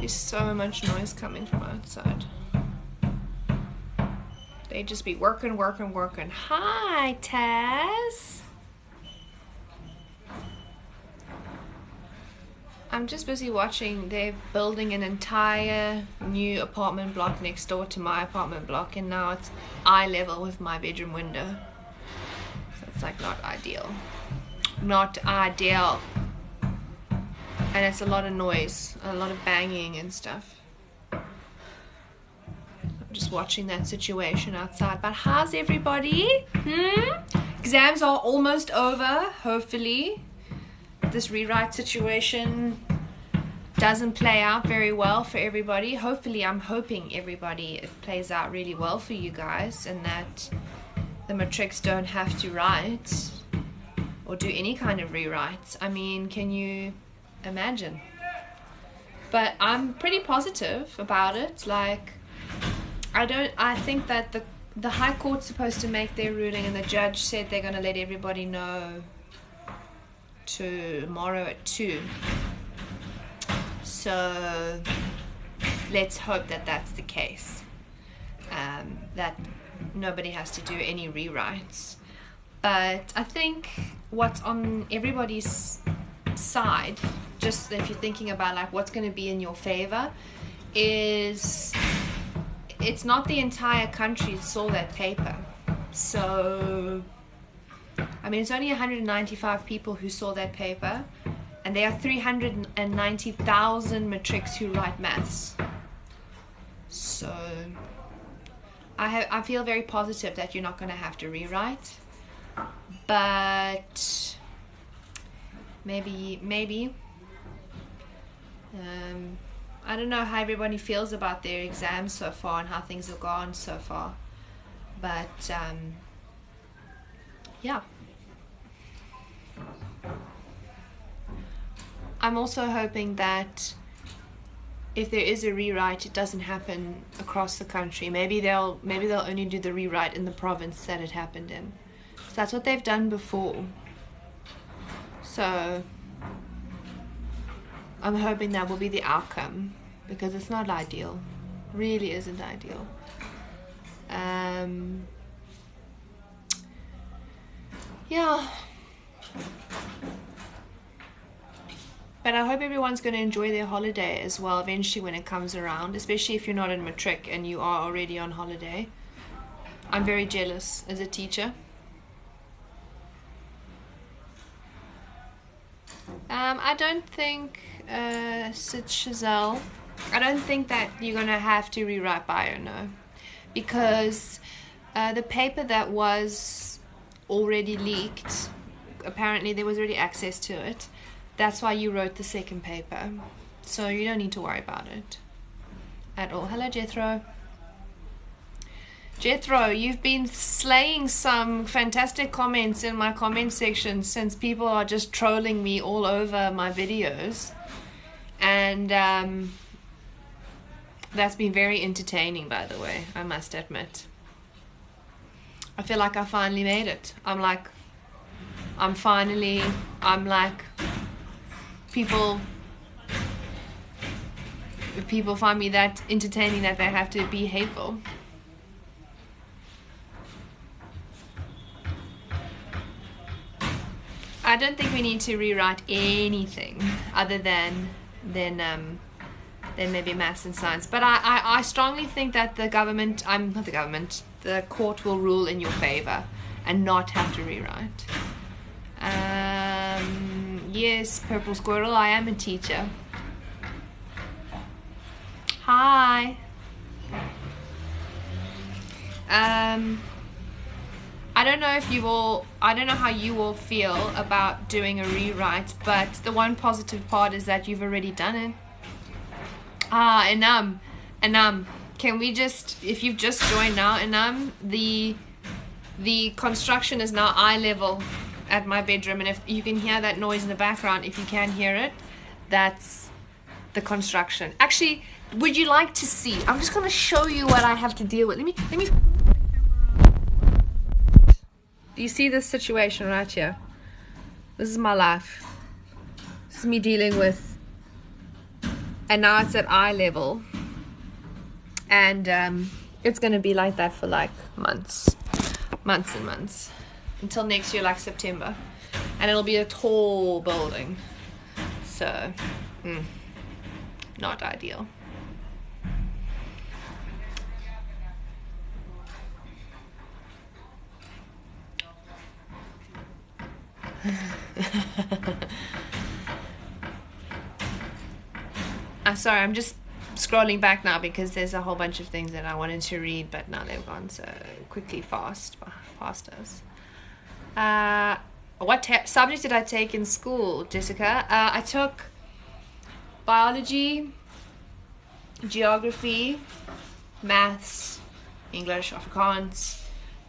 There's so much noise coming from outside. They just be working. Hi, Taz. I'm just busy watching. They're building an entire new apartment block next door to my apartment block, and now it's eye level with my bedroom window. So it's like not ideal. Not ideal. And it's a lot of noise, a lot of banging and stuff. I'm just watching that situation outside. But how's everybody? Exams are almost over, hopefully. This rewrite situation doesn't play out very well for everybody. Hopefully, I'm hoping everybody, it plays out really well for you guys, and that the matrics don't have to write or do any kind of rewrites. I mean, can you imagine? But I'm pretty positive about it. Like, I think that the High Court's supposed to make their ruling, and the judge said they're going to let everybody know tomorrow at 2. So let's hope that that's the case, that nobody has to do any rewrites. But I think what's on everybody's side, just if you're thinking about like what's going to be in your favor, is it's not the entire country saw that paper. So I mean, it's only 195 people who saw that paper, and there are 390,000 matrics who write maths. So I feel very positive that you're not going to have to rewrite, but maybe I don't know how everybody feels about their exams so far and how things have gone so far, but yeah. I'm also hoping that if there is a rewrite, it doesn't happen across the country. Maybe they'll only do the rewrite in the province that it happened in. So that's what they've done before. So I'm hoping that will be the outcome, because it's not ideal. Really isn't ideal. Yeah. But I hope everyone's going to enjoy their holiday as well eventually when it comes around, especially if you're not in matric and you are already on holiday. I'm very jealous as a teacher. I don't think, Sid Chazelle, I don't think that you're going to have to rewrite bio, no. Because the paper that was already leaked, apparently there was already access to it. That's why you wrote the second paper. So you don't need to worry about it at all. Hello, Jethro. Jethro, you've been slaying some fantastic comments in my comment section since people are just trolling me all over my videos. And that's been very entertaining, by the way, I must admit. I feel like I finally made it. I'm like, people find me that entertaining that they have to be hateful. I don't think we need to rewrite anything other than maybe maths and science. But I strongly think that the court will rule in your favor and not have to rewrite. Yes, Purple Squirrel, I am a teacher. Hi. I don't know how you all feel about doing a rewrite, but the one positive part is that you've already done it. Enam, can we just, if you've just joined now, Enam, the construction is now eye level at my bedroom, and if you can hear that noise in the background, if you can hear it, that's the construction. Actually, would you like to see? I'm just going to show you what I have to deal with. Let me. Do you see this situation right here? This is my life. This is me dealing with and now it's at eye level, and it's going to be like that for like months and months, until next year, like September, and it'll be a tall building, so not ideal. Sorry, I'm just scrolling back now because there's a whole bunch of things that I wanted to read, but now they've gone so quickly past us. What subject did I take in school, Jessica? I took biology, geography, maths, English, Afrikaans,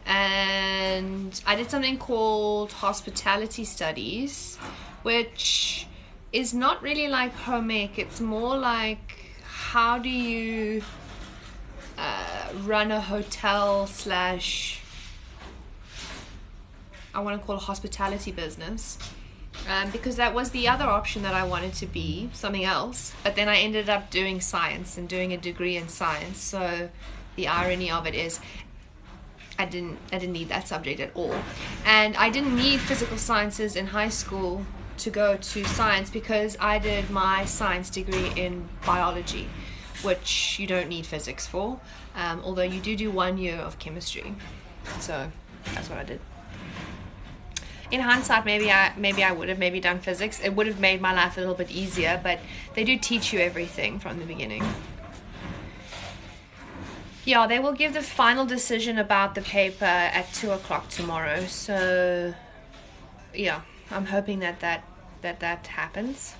and I did something called hospitality studies, which is not really like home ec. It's more like, how do you run a hotel slash, I want to call a hospitality business, because that was the other option that I wanted to be, something else, but then I ended up doing science and doing a degree in science. So the irony of it is I didn't need that subject at all, and I didn't need physical sciences in high school to go to science, because I did my science degree in biology, which you don't need physics for, although you do 1 year of chemistry. So that's what I did. In hindsight, maybe I would have maybe done physics. It would have made my life a little bit easier, but they do teach you everything from the beginning. Yeah, they will give the final decision about the paper at 2 o'clock tomorrow. So yeah, I'm hoping that happens.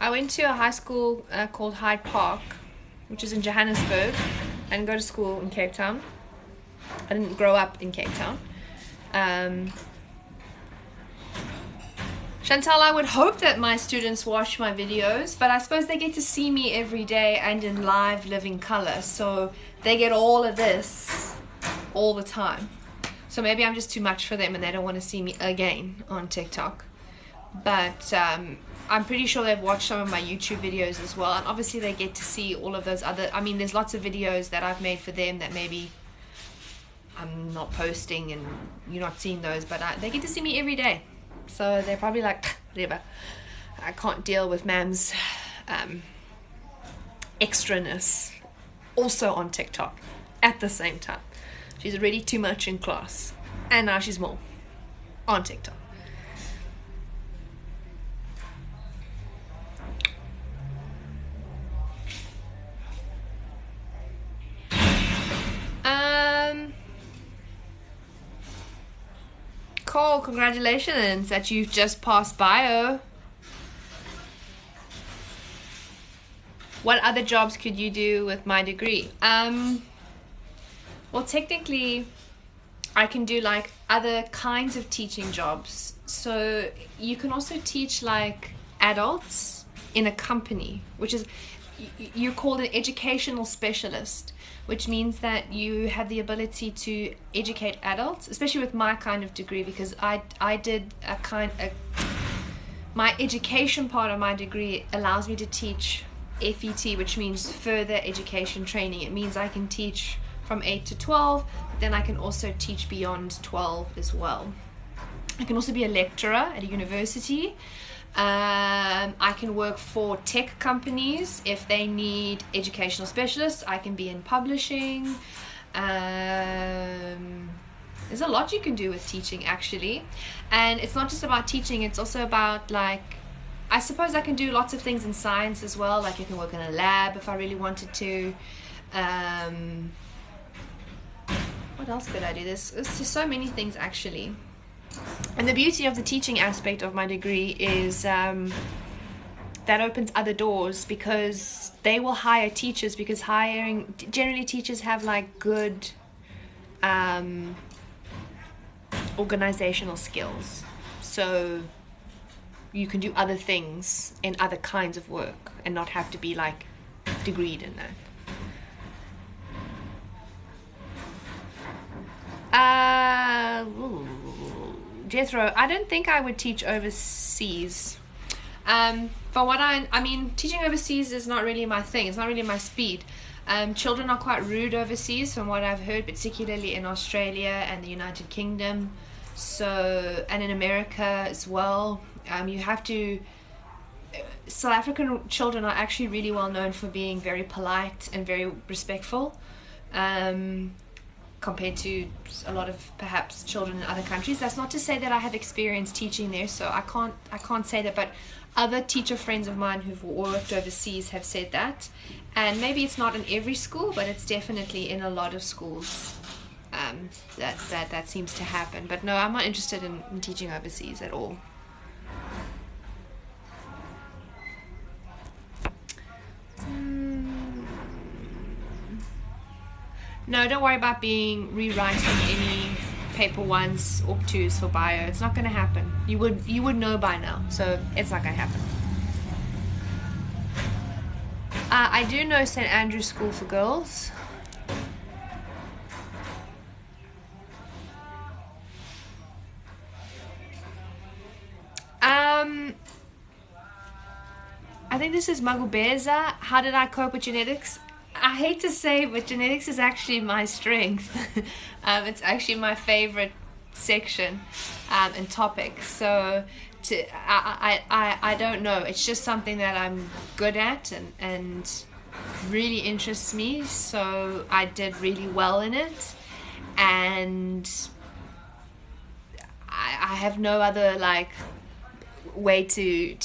I went to a high school called Hyde Park, which is in Johannesburg. I didn't go to school in Cape Town. I didn't grow up in Cape Town. Chantal, I would hope that my students watch my videos, but I suppose they get to see me every day and in live living color, so they get all of this all the time. So maybe I'm just too much for them and they don't want to see me again on TikTok. But I'm pretty sure they've watched some of my YouTube videos as well, and obviously they get to see all of those other, I mean, there's lots of videos that I've made for them that maybe I'm not posting and you're not seeing those, but they get to see me every day. So they're probably like, whatever, I can't deal with Mam's extraness also on TikTok at the same time. She's already too much in class, and now she's more on TikTok. Cole, congratulations that you've just passed bio. What other jobs could you do with my degree? Well, technically, I can do like other kinds of teaching jobs. So you can also teach like adults in a company, which is, you're called an educational specialist, which means that you have the ability to educate adults, especially with my kind of degree, because I did my education part of my degree allows me to teach FET, which means further education training. It means I can teach from 8 to 12, but then I can also teach beyond 12 as well. I can also be a lecturer at a university. I can work for tech companies if they need educational specialists. I can be in publishing. There's a lot you can do with teaching, actually. And it's not just about teaching, it's also about, like, I suppose I can do lots of things in science as well. Like, you can work in a lab if I really wanted to. What else could I do? There's just so many things, actually. And the beauty of the teaching aspect of my degree is that opens other doors, because they will hire teachers, because generally teachers have like good organizational skills. So you can do other things in other kinds of work and not have to be like degreed in that. Jethro, I don't think I would teach overseas. From what I mean, teaching overseas is not really my thing. It's not really my speed. Children are quite rude overseas, from what I've heard, particularly in Australia and the United Kingdom. So, and in America as well. You have to. South African children are actually really well known for being very polite and very respectful, compared to a lot of perhaps children in other countries. That's not to say that I have experience teaching there, so I can't say that, but other teacher friends of mine who've worked overseas have said that. And maybe it's not in every school, but it's definitely in a lot of schools that seems to happen. But no, I'm not interested in teaching overseas at all. No, don't worry about rewriting any paper ones or twos for bio. It's not going to happen. You would know by now, so it's not going to happen. I do know St. Andrew's School for Girls. I think this is Magubeza. How did I cope with genetics? I hate to say, but genetics is actually my strength. It's actually my favorite section and topic. So I don't know. It's just something that I'm good at and really interests me. So I did really well in it, and I have no other way to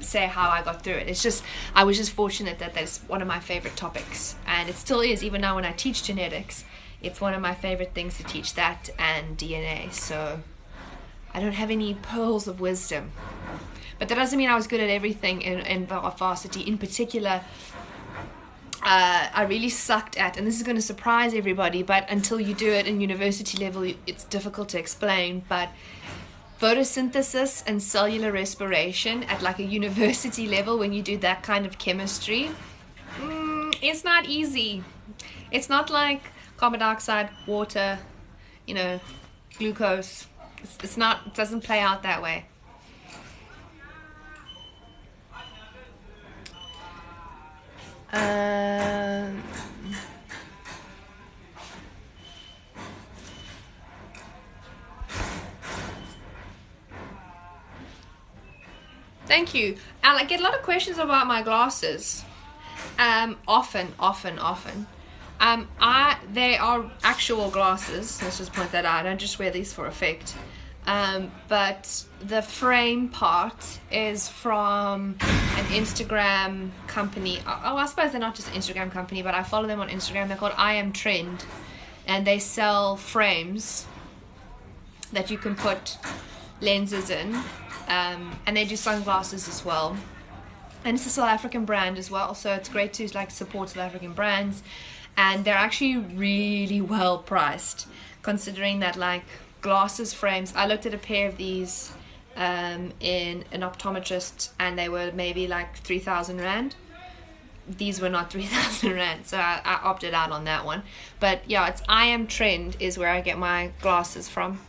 say how I got through it. It's just I was just fortunate that that's one of my favorite topics, and it still is. Even now when I teach genetics, it's one of my favorite things to teach, that and DNA. So I don't have any pearls of wisdom, but that doesn't mean I was good at everything in varsity. In particular, I really sucked at, and this is going to surprise everybody, but until you do it in university level, it's difficult to explain, but photosynthesis and cellular respiration at a university level, when you do that kind of chemistry, it's not easy. It's not like carbon dioxide, water, glucose. It's not. It doesn't play out that way. Thank you. I get a lot of questions about my glasses. Often. They are actual glasses. Let's just point that out. I don't just wear these for effect. But the frame part is from an Instagram company. Oh, I suppose they're not just an Instagram company, but I follow them on Instagram. They're called I Am Trend, and they sell frames that you can put lenses in. And they do sunglasses as well, and it's a South African brand as well, so it's great to support South African brands, and they're actually really well priced, considering that glasses frames. I looked at a pair of these in an optometrist, and they were maybe 3,000 rand. These were not 3,000 rand, so I opted out on that one. But yeah, it's I Am Trend is where I get my glasses from.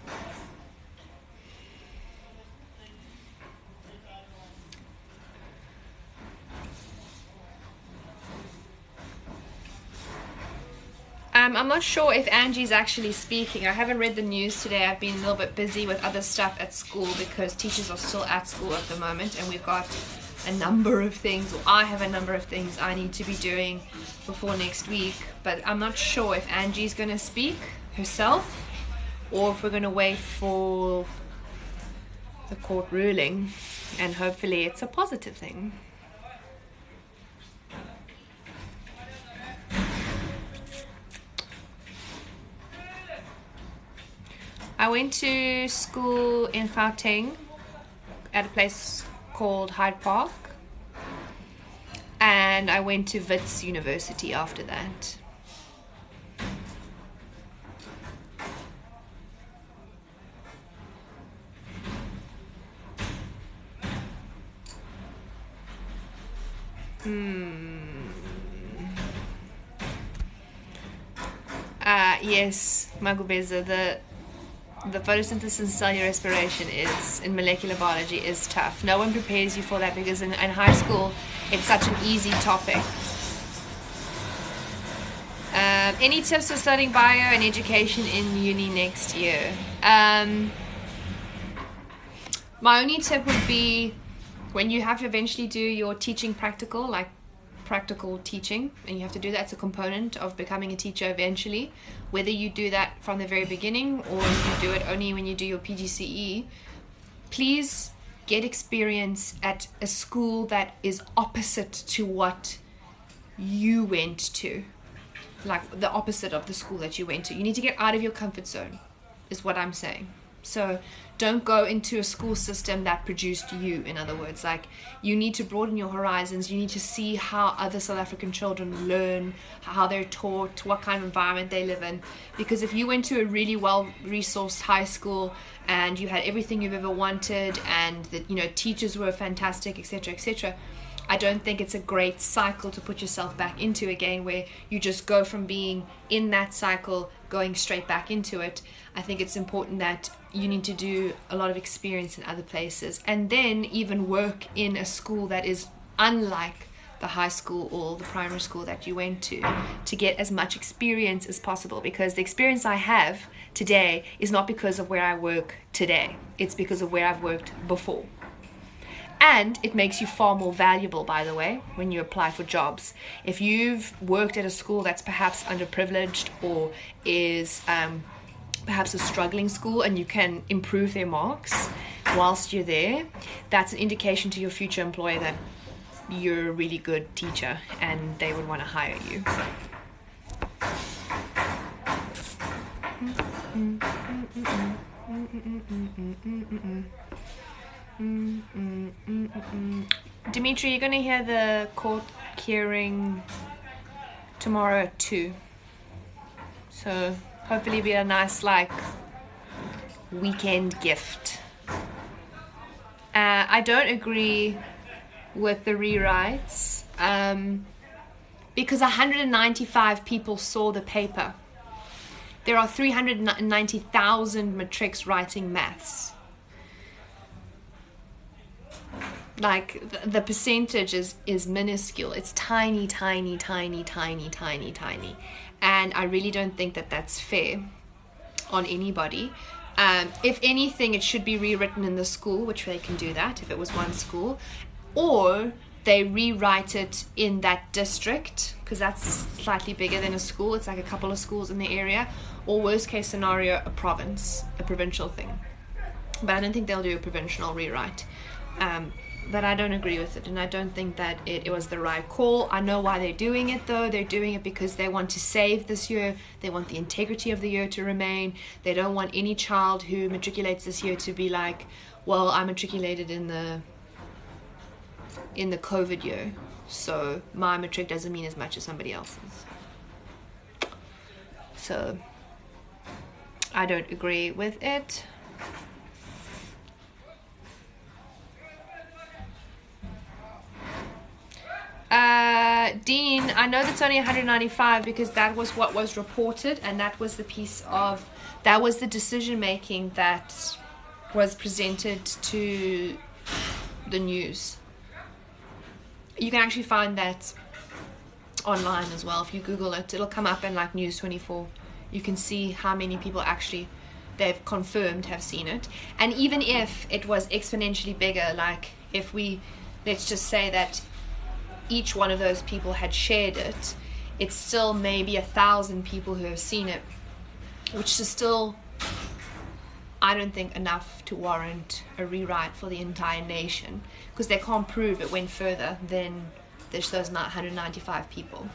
I'm not sure if Angie's actually speaking. I haven't read the news today. I've been a little bit busy with other stuff at school because teachers are still at school at the moment, and we've got a number of things, or I have a number of things I need to be doing before next week. But I'm not sure if Angie's going to speak herself or if we're going to wait for the court ruling, and hopefully it's a positive thing. I went to school in Gauteng at a place called Hyde Park, and I went to Wits University after that. Yes, Magubeza, the photosynthesis and cellular respiration is, in molecular biology, is tough. No one prepares you for that because in high school, it's such an easy topic. Any tips for studying bio and education in uni next year? My only tip would be when you have to eventually do your teaching practical, like practical teaching, and you have to do that as a component of becoming a teacher eventually, whether you do that from the very beginning or you do it only when you do your PGCE, please get experience at a school that is opposite to what you went to, like the opposite of the school that you went to. You need to get out of your comfort zone, is what I'm saying. So don't go into a school system that produced you. In other words, like, you need to broaden your horizons. You need to see how other South African children learn, how they're taught, what kind of environment they live in. Because if you went to a really well-resourced high school and you had everything you've ever wanted and that, you know, teachers were fantastic, etc., etc., I don't think it's a great cycle to put yourself back into again, where you just go from being in that cycle going straight back into it. I think it's important that you need to do a lot of experience in other places and then even work in a school that is unlike the high school or the primary school that you went to get as much experience as possible. Because the experience I have today is not because of where I work today, it's because of where I've worked before. And it makes you far more valuable, by the way, when you apply for jobs. If you've worked at a school that's perhaps underprivileged or is perhaps a struggling school and you can improve their marks whilst you're there, that's an indication to your future employer that you're a really good teacher and they would want to hire you. Dimitri, you're going to hear the court hearing tomorrow at 2. So hopefully be a nice, like, weekend gift. I don't agree with the rewrites because 195 people saw the paper. There are 390,000 matrics writing maths. Like, the percentage is minuscule. It's tiny, tiny, tiny, tiny, tiny, tiny. And I really don't think that that's fair on anybody. If anything, it should be rewritten in the school, which they can do that if it was one school. Or they rewrite it in that district, because that's slightly bigger than a school. It's like a couple of schools in the area. Or worst case scenario, a province, a provincial thing. But I don't think they'll do a provincial rewrite. But I don't agree with it, and I don't think that it was the right call. I know why they're doing it, though. They're doing it because they want to save this year. They want the integrity of the year to remain. They don't want any child who matriculates this year to be like, well, I matriculated in the COVID year, so my matric doesn't mean as much as somebody else's. So I don't agree with it. Dean, I know that's only 195 because that was what was reported, and that was the decision making that was presented to the news. You can actually find that online as well. If you Google it, it'll come up in like News 24. You can see how many people actually they've confirmed have seen it. And even if it was exponentially bigger, like if let's just say that each one of those people had shared it, it's still maybe 1,000 people who have seen it, which is still, I don't think, enough to warrant a rewrite for the entire nation, because they can't prove it went further than those 195 people.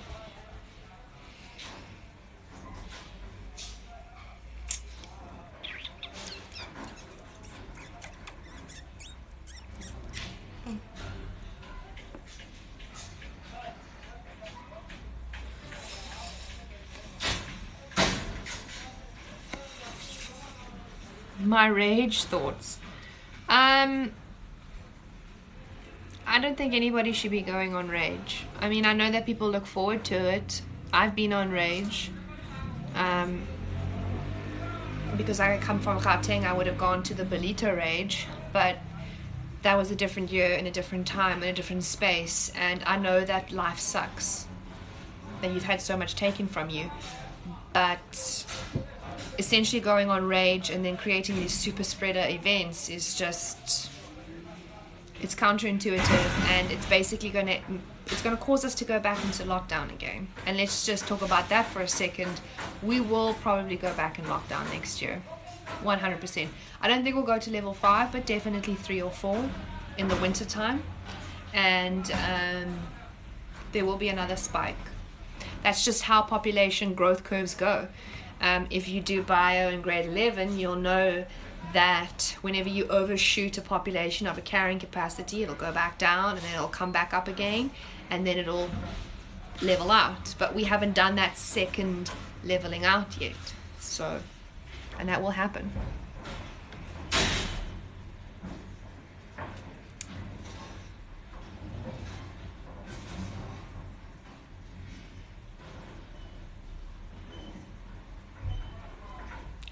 My rage thoughts. I don't think anybody should be going on rage. I mean, I know that people look forward to it. I've been on rage. because I come from Gauteng, I would have gone to the Belito Rage, but that was a different year and a different time and a different space, and I know that life sucks, that you've had so much taken from you, but essentially going on Rage and then creating these super spreader events is just, it's counterintuitive, and it's basically going to cause us to go back into lockdown again. And let's just talk about that for a second. We will probably go back in lockdown next year, 100%. I don't think we'll go to level 5, but definitely 3 or 4 in the winter time, and there will be another spike. That's just how population growth curves go. If you do bio in grade 11, you'll know that whenever you overshoot a population of a carrying capacity, it'll go back down and then it'll come back up again, and then it'll level out. But we haven't done that second leveling out yet, so, and that will happen.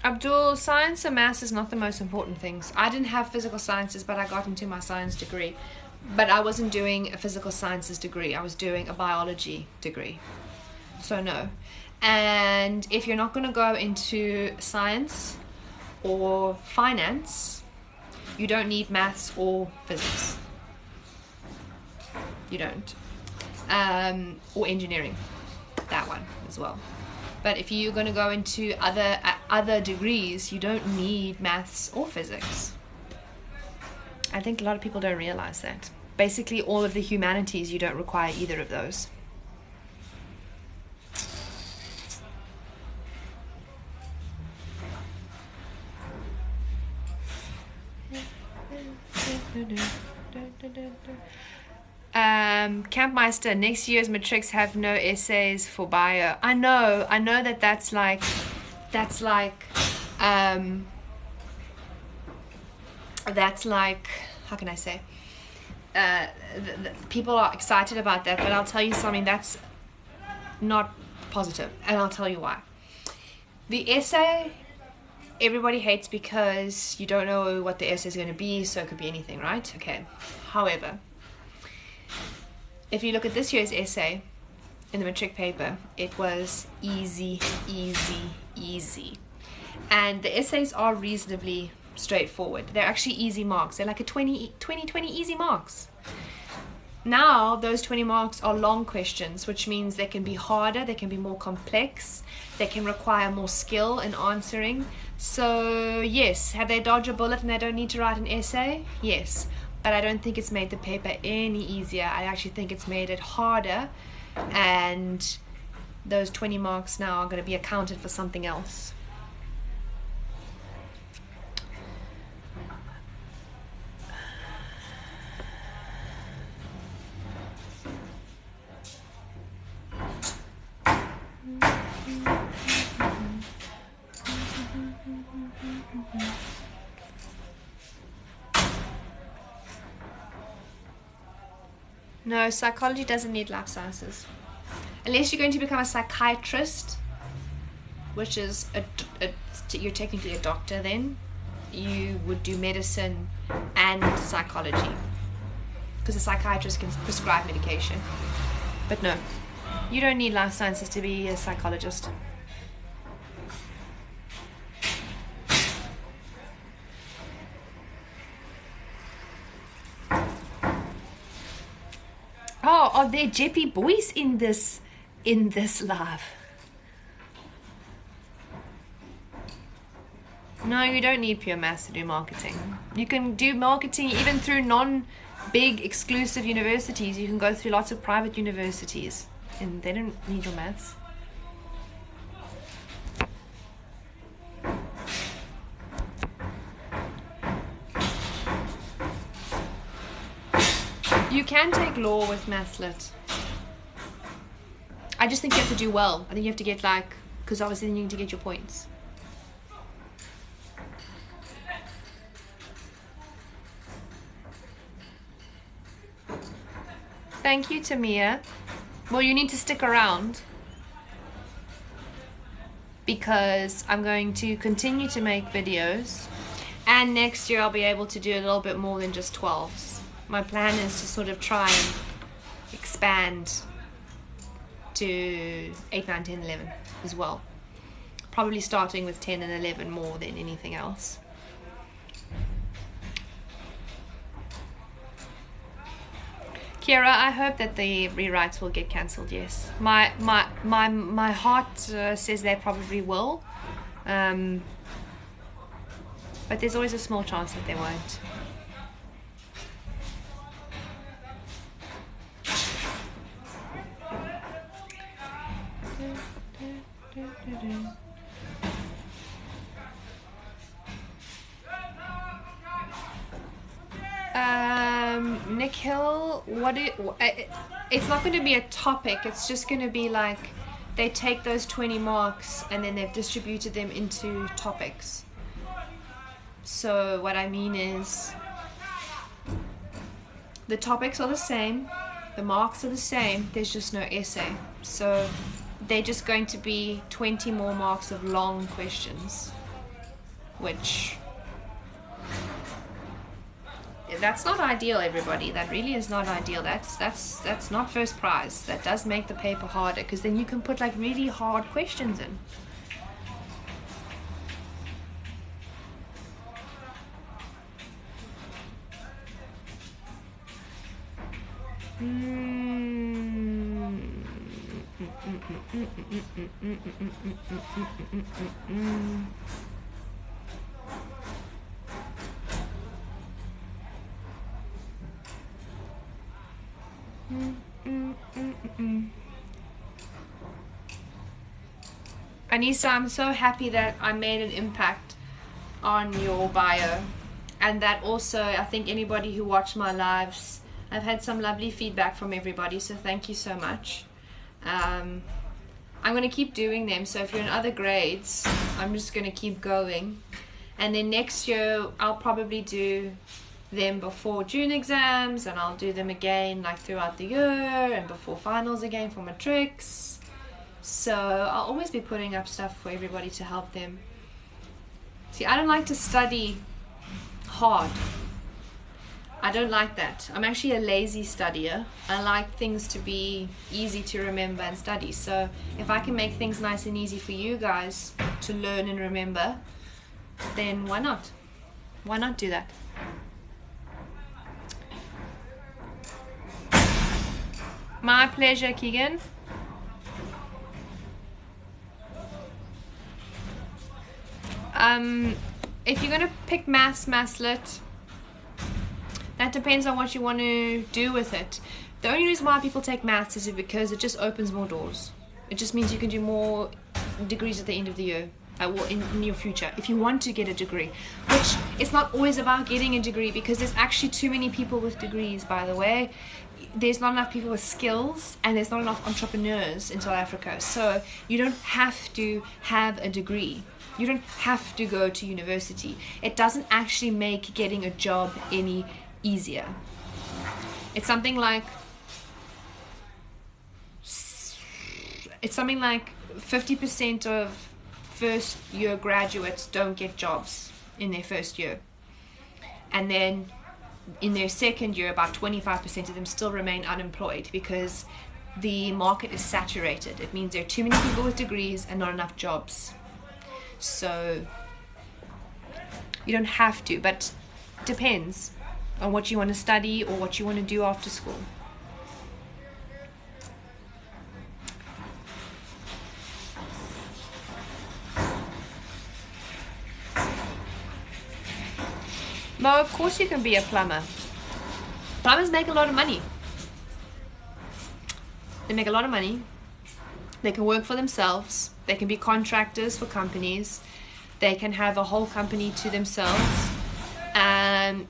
Abdul, science and maths is not the most important things. I didn't have physical sciences, but I got into my science degree. But I wasn't doing a physical sciences degree. I was doing a biology degree. So no. And if you're not going to go into science or finance, you don't need maths or physics. You don't. Or engineering. That one as well. But if you're going to go into other degrees, you don't need maths or physics. I think a lot of people don't realize that. Basically, all of the humanities, you don't require either of those. Campmeister, next year's matrics have no essays for bio. I know that's like how can I say, people are excited about that, but I'll tell you something, that's not positive, and I'll tell you why. The essay everybody hates because you don't know what the essay is going to be, so it could be anything, right? Okay. However, if you look at this year's essay in the matric paper, it was easy. And the essays are reasonably straightforward. They're actually easy marks. They're like a 20 easy marks. Now, those 20 marks are long questions, which means they can be harder, they can be more complex, they can require more skill in answering. So, yes, have they dodged a bullet and they don't need to write an essay? Yes. But I don't think it's made the paper any easier. I actually think it's made it harder, and those 20 marks now are going to be accounted for something else. No, psychology doesn't need life sciences. Unless you're going to become a psychiatrist, which is, you're technically a doctor then. You would do medicine and psychology. Because a psychiatrist can prescribe medication. But no, you don't need life sciences to be a psychologist. Oh, are there Jeppy boys in this live? No, you don't need pure maths to do marketing. You can do marketing even through non-big exclusive universities. You can go through lots of private universities, and they don't need your maths. You can take law with maths lit. I just think you have to do well. I think you have to get because obviously then you need to get your points. Thank you, Tamia. Well, you need to stick around. because I'm going to continue to make videos, and next year I'll be able to do a little bit more than just 12s. My plan is to sort of try and expand to 8, 9, 10, 11 as well. Probably starting with 10 and 11 more than anything else. Kira, I hope that the rewrites will get cancelled. Yes, my heart says they probably will, but there's always a small chance that they won't. Nick Hill, it's not going to be a topic, it's just going to be like they take those 20 marks and then they've distributed them into topics. So what I mean is the topics are the same, the marks are the same, there's just no essay. So they're just going to be 20 more marks of long questions, which that's not ideal, everybody. That really is not ideal. That's not first prize. That does make the paper harder, because then you can put like really hard questions in. Anissa, I'm so happy that I made an impact on your bio, and that also I think anybody who watched my lives, I've had some lovely feedback from everybody, so thank you so much. I'm going to keep doing them, so if you're in other grades, I'm just going to keep going, and then next year I'll probably do them before June exams, and I'll do them again like throughout the year and before finals again for matrics. So I'll always be putting up stuff for everybody to help them. See, I don't like to study hard. I don't like that. I'm actually a lazy studier. I like things to be easy to remember and study. So if I can make things nice and easy for you guys to learn and remember, then why not? Why not do that? My pleasure, Keegan. If you're going to pick maths lit, that depends on what you want to do with it. The only reason why people take maths is because it just opens more doors. It just means you can do more degrees at the end of the year, or in your future, if you want to get a degree. Which, it's not always about getting a degree, because there's actually too many people with degrees, by the way. There's not enough people with skills, and there's not enough entrepreneurs in South Africa. So you don't have to have a degree. You don't have to go to university. It doesn't actually make getting a job any easier. It's something like 50% of first year graduates don't get jobs in their first year. And then in their second year, about 25% of them still remain unemployed, because the market is saturated. It means there are too many people with degrees and not enough jobs. So you don't have to, but it depends on what you want to study or what you want to do after school. Mo, of course you can be a plumber. Plumbers make a lot of money. They make a lot of money. They can work for themselves. They can be contractors for companies. They can have a whole company to themselves.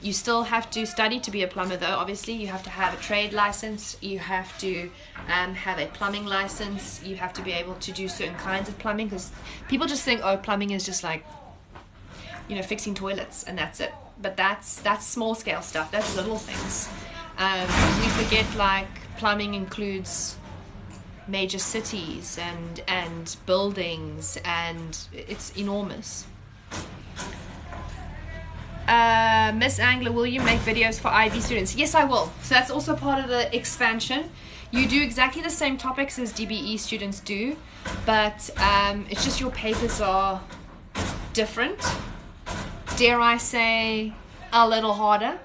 You still have to study to be a plumber, though. Obviously, you have to have a trade license. You have to have a plumbing license. You have to be able to do certain kinds of plumbing, because people just think, oh, plumbing is just like, fixing toilets and that's it. But that's small scale stuff. That's little things. We forget, like, plumbing includes major cities and buildings, and it's enormous. Miss Angler, will you make videos for IB students? Yes, I will. So that's also part of the expansion. You do exactly the same topics as DBE students do, but it's just your papers are different. Dare I say a little harder?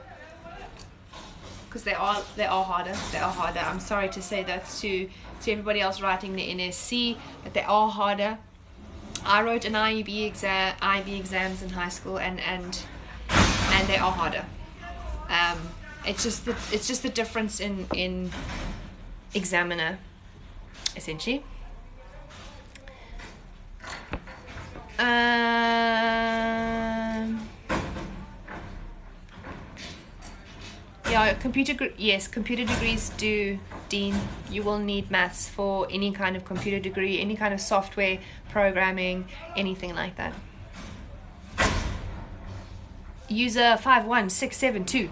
Because they are harder. They are harder. I'm sorry to say that to everybody else writing the NSC, but they are harder. I wrote an IB exams in high school, and they are harder. It's just the difference in examiner, essentially. Yeah, computer degrees do, Dean. You will need maths for any kind of computer degree, any kind of software programming, anything like that. User 51672.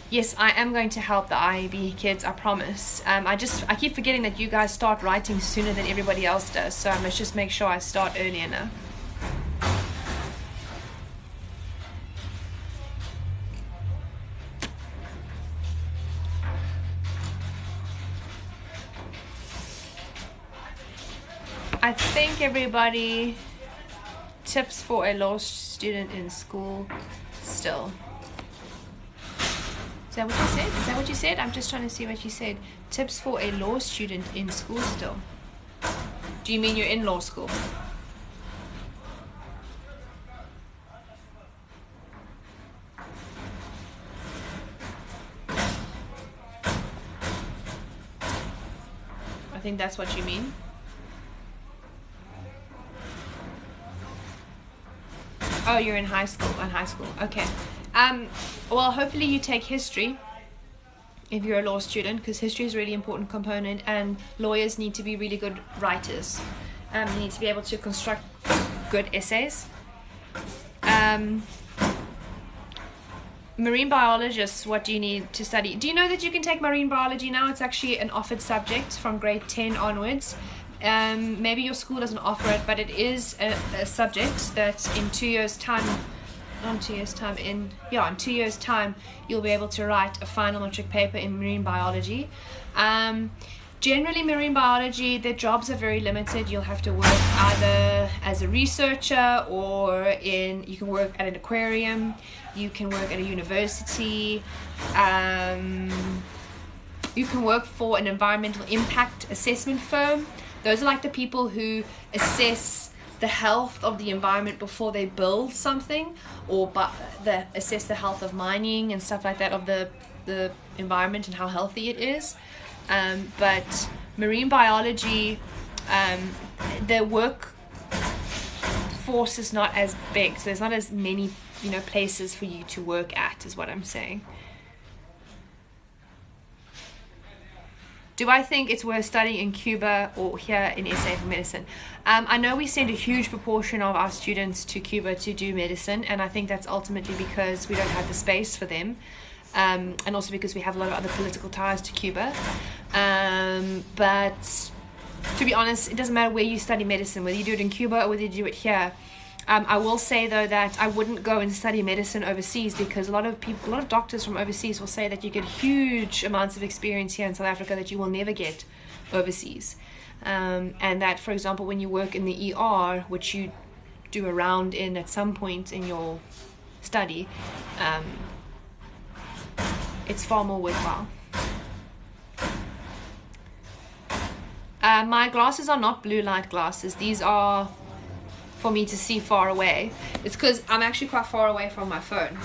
Yes, I am going to help the IAB kids, I promise. I keep forgetting that you guys start writing sooner than everybody else does, so I must just make sure I start early enough. I think everybody, tips for a law student in school still. Is that what you said? Is that what you said? I'm just trying to see what you said. Tips for a law student in school still. Do you mean you're in law school? I think that's what you mean. Oh, you're in high school. Okay. Well, hopefully you take history if you're a law student, because history is a really important component, and lawyers need to be really good writers. You need to be able to construct good essays. Marine biologists, what do you need to study? Do you know that you can take marine biology now? It's actually an offered subject from grade 10 onwards. Maybe your school doesn't offer it, but it is a subject that in 2 years' time, in 2 years' time, you'll be able to write a final matric paper in marine biology. Generally, marine biology, the jobs are very limited. You'll have to work either as a researcher, or you can work at an aquarium, you can work at a university, you can work for an environmental impact assessment firm. Those are like the people who assess the health of the environment before they build something, or assess the health of mining and stuff like that, of the environment and how healthy it is. But marine biology, the workforce is not as big, so there's not as many places for you to work at, is what I'm saying. Do I think it's worth studying in Cuba or here in SA for medicine? I know we send a huge proportion of our students to Cuba to do medicine, and I think that's ultimately because we don't have the space for them, and also because we have a lot of other political ties to Cuba. But to be honest, it doesn't matter where you study medicine, whether you do it in Cuba or whether you do it here. I will say though that I wouldn't go and study medicine overseas, because a lot of doctors from overseas will say that you get huge amounts of experience here in South Africa that you will never get overseas. And that, for example, when you work in the ER, which you do a round in at some point in your study, it's far more worthwhile. My glasses are not blue light glasses. These are for me to see far away. It's because I'm actually quite far away from my phone.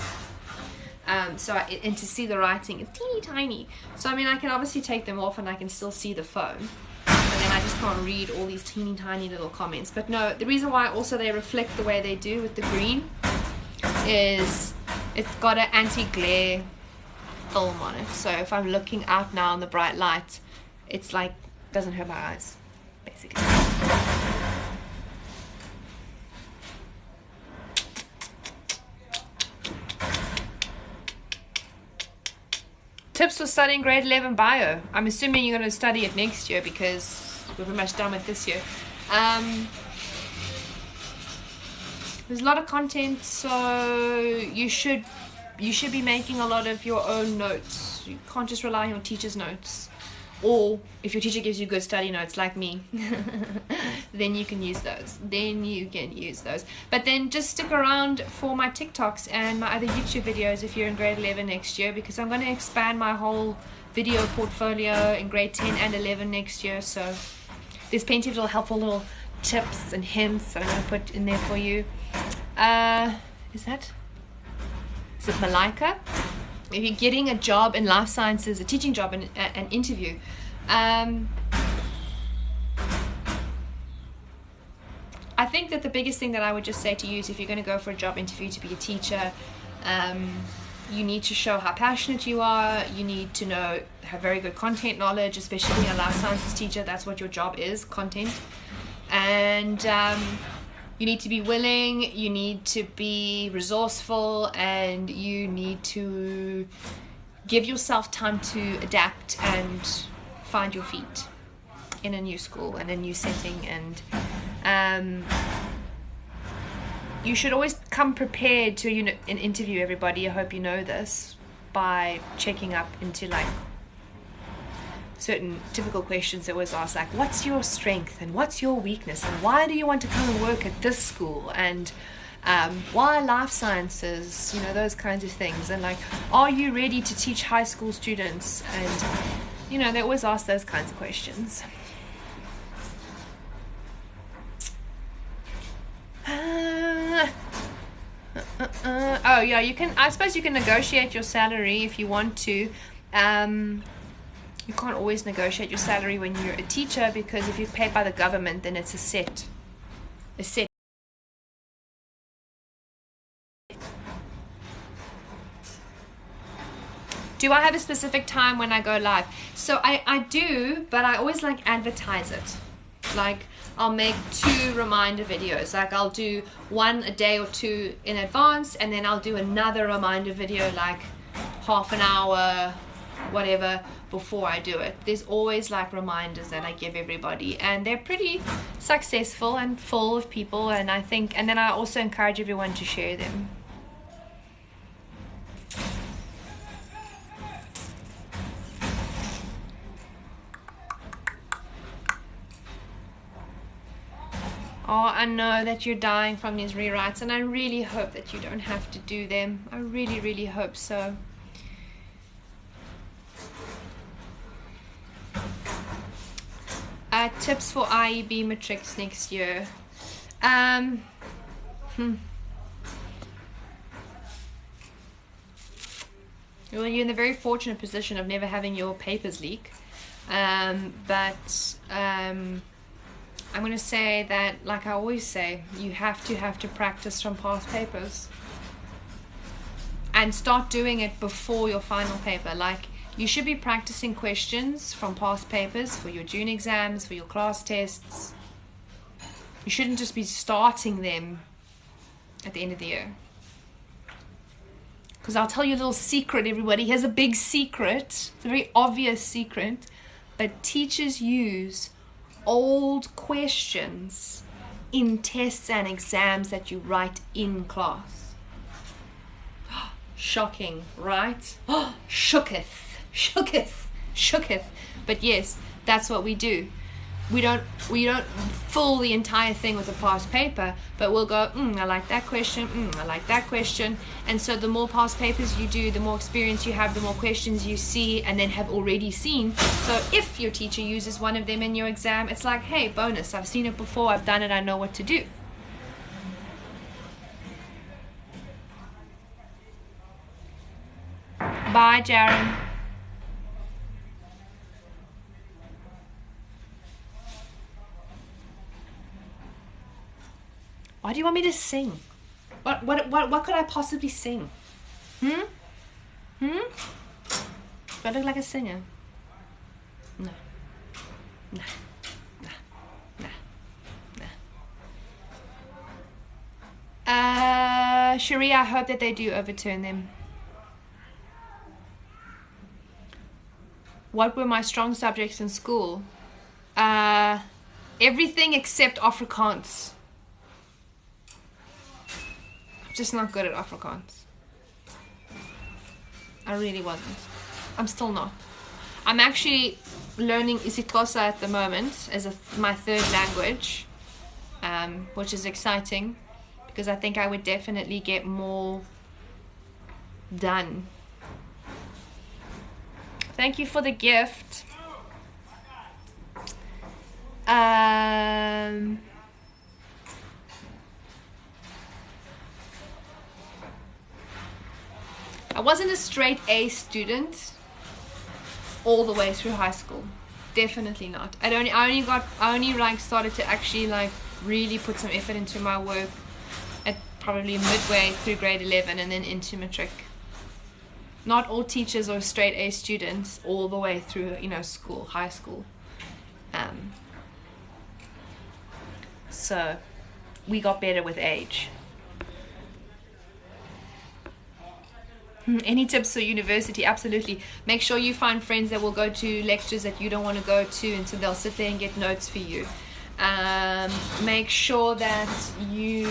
And to see the writing, it's teeny tiny. So I mean, I can obviously take them off and I can still see the phone. And then I just can't read all these teeny tiny little comments. But no, the reason why also they reflect the way they do with the green is it's got an anti-glare film on it. So if I'm looking out now in the bright light, it's like, doesn't hurt my eyes, basically. Tips for studying grade 11 bio. I'm assuming you're going to study it next year, because we're pretty much done with this year. There's a lot of content, so you should be making a lot of your own notes. You can't just rely on your teacher's notes. Or if your teacher gives you good study notes like me, then you can use those. But then just stick around for my TikToks and my other YouTube videos if you're in grade 11 next year, because I'm going to expand my whole video portfolio in grade 10 and 11 next year. So there's plenty of little helpful little tips and hints that I'm going to put in there for you. Is it Malika? If you're getting a job in life sciences, a teaching job, and an interview, I think that the biggest thing that I would just say to you is if you're going to go for a job interview to be a teacher, you need to show how passionate you are. You need to have very good content knowledge, especially being a life sciences teacher. That's what your job is, content. And you need to be willing, you need to be resourceful, and you need to give yourself time to adapt and find your feet in a new school and a new setting. And you should always come prepared to an interview, everybody. I hope you know this, by checking up into like certain typical questions that was asked, like what's your strength and what's your weakness and why do you want to come and work at this school, and why life sciences, those kinds of things, and like, are you ready to teach high school students? And they always ask those kinds of questions. Oh yeah, I suppose you can negotiate your salary if you want to. You can't always negotiate your salary when you're a teacher, because if you're paid by the government, then it's a set. Do I have a specific time when I go live? So I do, but I always advertise it. Like, I'll make 2 reminder videos. Like, I'll do one a day or 2 in advance, and then I'll do another reminder video like half an hour, whatever, before I do it. There's always reminders that I give everybody, and they're pretty successful and full of people, and then I also encourage everyone to share them. Oh, I know that you're dying from these rewrites, and I really hope that you don't have to do them. I really, really hope so. Tips for IEB matrics next year. Well, you're in the very fortunate position of never having your papers leak. But I'm going to say that, like I always say, you have to practice from past papers. And start doing it before your final paper. You should be practicing questions from past papers for your June exams, for your class tests. You shouldn't just be starting them at the end of the year. Because I'll tell you a little secret, everybody. Here's a big secret. It's a very obvious secret. But teachers use old questions in tests and exams that you write in class. Shocking, right? Shooketh. But yes, that's what we do. We don't fill the entire thing with a past paper, but we'll go, I like that question, I like that question. And so the more past papers you do, the more experience you have, the more questions you see and then have already seen. So if your teacher uses one of them in your exam, it's like, hey, bonus, I've seen it before, I've done it, I know what to do. Bye, Jaron. Why do you want me to sing? What could I possibly sing? Do I look like a singer? No. Sharia, I hope that they do overturn them. What were my strong subjects in school? I Everything except Afrikaans. I'm just not good at Afrikaans. I really wasn't. I'm still not. I'm actually learning isiXhosa at the moment as my third language, which is exciting because I think I would definitely get more done. Thank you for the gift. I wasn't a straight A student all the way through high school. Definitely not. I only like started to actually like really put some effort into my work at probably midway through grade 11 and then into matric. Not all teachers are straight A students all the way through, school, high school. So we got better with age. Any tips for university? Absolutely. Make sure you find friends that will go to lectures that you don't want to go to, and so they'll sit there and get notes for you. Make sure that you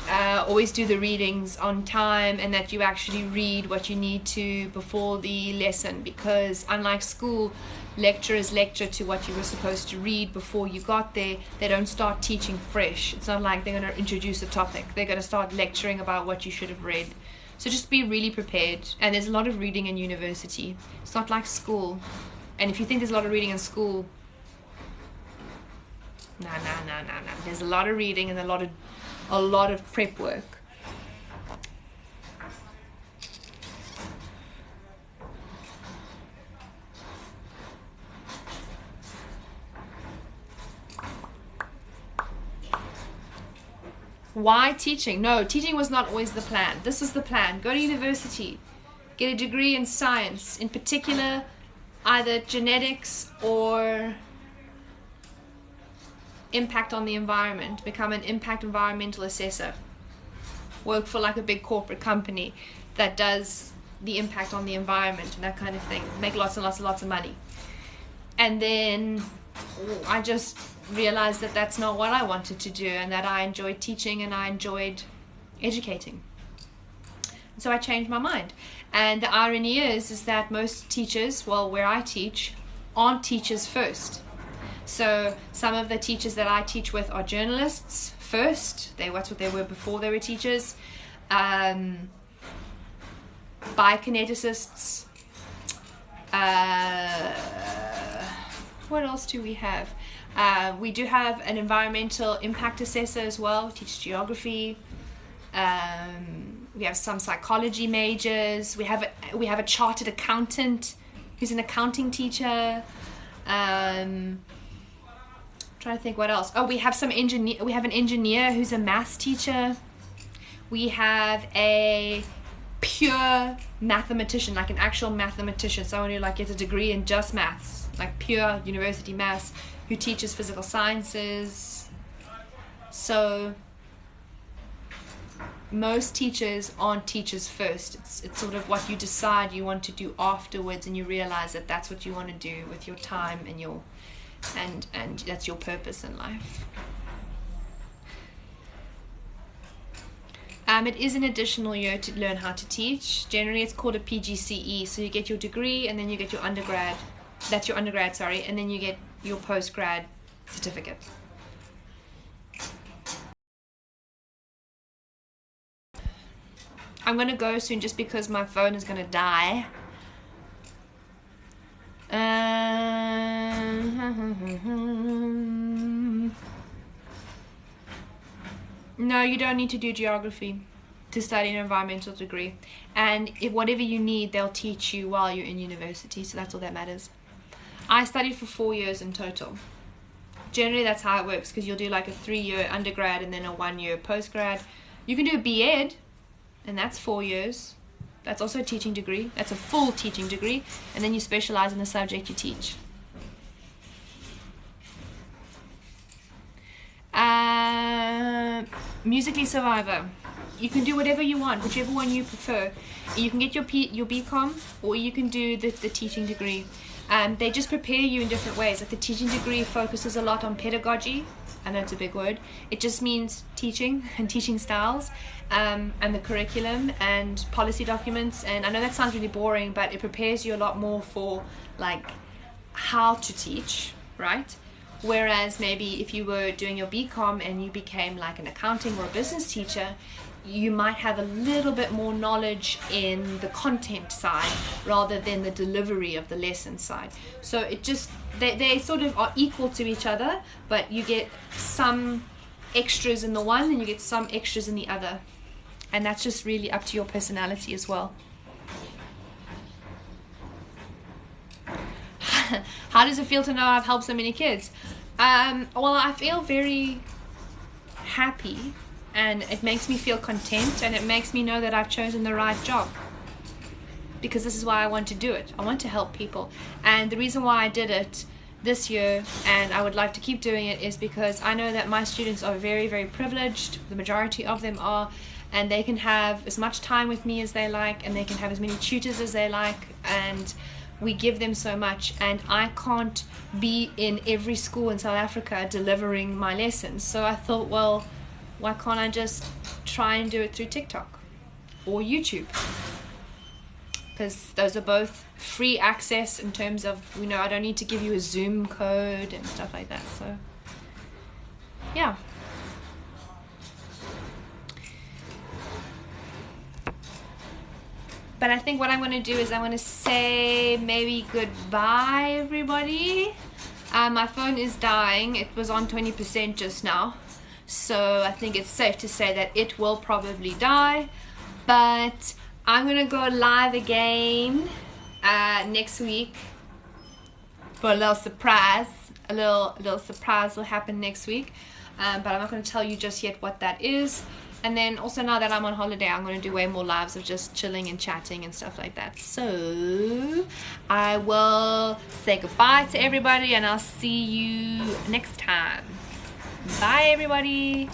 always do the readings on time and that you actually read what you need to before the lesson, because unlike school, lecturers lecture to what you were supposed to read before you got there. They don't start teaching fresh. It's not like they're going to introduce a topic. They're going to start lecturing about what you should have read. So just be really prepared. And there's a lot of reading in university. It's not like school. And if you think there's a lot of reading in school, no. There's a lot of reading and a lot of prep work. Why teaching? No, teaching was not always the plan. This was the plan. Go to university. Get a degree in science. In particular, either genetics or impact on the environment. Become an impact environmental assessor. Work for like a big corporate company that does the impact on the environment and that kind of thing. Make lots and lots of money. And then I just realized that that's not what I wanted to do, and that I enjoyed teaching and I enjoyed educating. So I changed my mind. And the irony is that most teachers, well, where I teach, aren't teachers first. So some of the teachers that I teach with are journalists first. That's what they were before they were teachers. Biokineticists. What else do we have? We do have an environmental impact assessor as well, who teaches geography. We have some psychology majors. We have a chartered accountant who's an accounting teacher. Trying to think what else. Oh, we have some engineer. We have an engineer who's a maths teacher. We have a pure mathematician, like an actual mathematician, someone who like gets a degree in just maths, like pure university maths, who teaches physical sciences. So most teachers aren't teachers first. It's sort of what you decide you want to do afterwards, and you realize that that's what you want to do with your time and and that's your purpose in life. It is an additional year to learn how to teach. Generally, it's called a PGCE. So you get your degree, and then you get your undergrad. That's your undergrad, sorry, and then you get your postgrad certificate. I'm going to go soon just because my phone is going to die. No, you don't need to do geography to study an environmental degree. And if whatever you need, they'll teach you while you're in university. So that's all that matters. I studied for 4 years in total. Generally, that's how it works, because you'll do like a 3-year undergrad and then a 1-year postgrad. You can do a B.Ed, and that's 4 years. That's also a teaching degree. That's a full teaching degree. And then you specialize in the subject you teach. Musically Survivor. You can do whatever you want, whichever one you prefer. You can get your BCom, or you can do the teaching degree. They just prepare you in different ways. Like the teaching degree focuses a lot on pedagogy. I know it's a big word. It just means teaching and teaching styles, and the curriculum and policy documents. And I know that sounds really boring, but it prepares you a lot more for like how to teach, right? Whereas maybe if you were doing your BCom and you became like an accounting or a business teacher, you might have a little bit more knowledge in the content side rather than the delivery of the lesson side. So it just, they sort of are equal to each other, but you get some extras in the one and you get some extras in the other. And that's just really up to your personality as well. How does it feel to know I've helped so many kids? Well, I feel very happy, and it makes me feel content, and it makes me know that I've chosen the right job, because this is why I want to do it. I want to help people, and the reason why I did it this year, and I would like to keep doing it, is because I know that my students are very, very privileged. The majority of them are, and they can have as much time with me as they like, and they can have as many tutors as they like, and we give them so much, and I can't be in every school in South Africa delivering my lessons. So I thought, well, why can't I just try and do it through TikTok or YouTube? Because those are both free access in terms of, you know, I don't need to give you a Zoom code and stuff like that. So yeah. But I think what I'm going to do is I'm going to say maybe goodbye, everybody. My phone is dying. It was on 20% just now. So I think it's safe to say that it will probably die. But I'm going to go live again next week for a little surprise. A little surprise will happen next week. But I'm not going to tell you just yet what that is. And then also, now that I'm on holiday, I'm going to do way more lives of just chilling and chatting and stuff like that. So I will say goodbye to everybody, and I'll see you next time. Bye, everybody.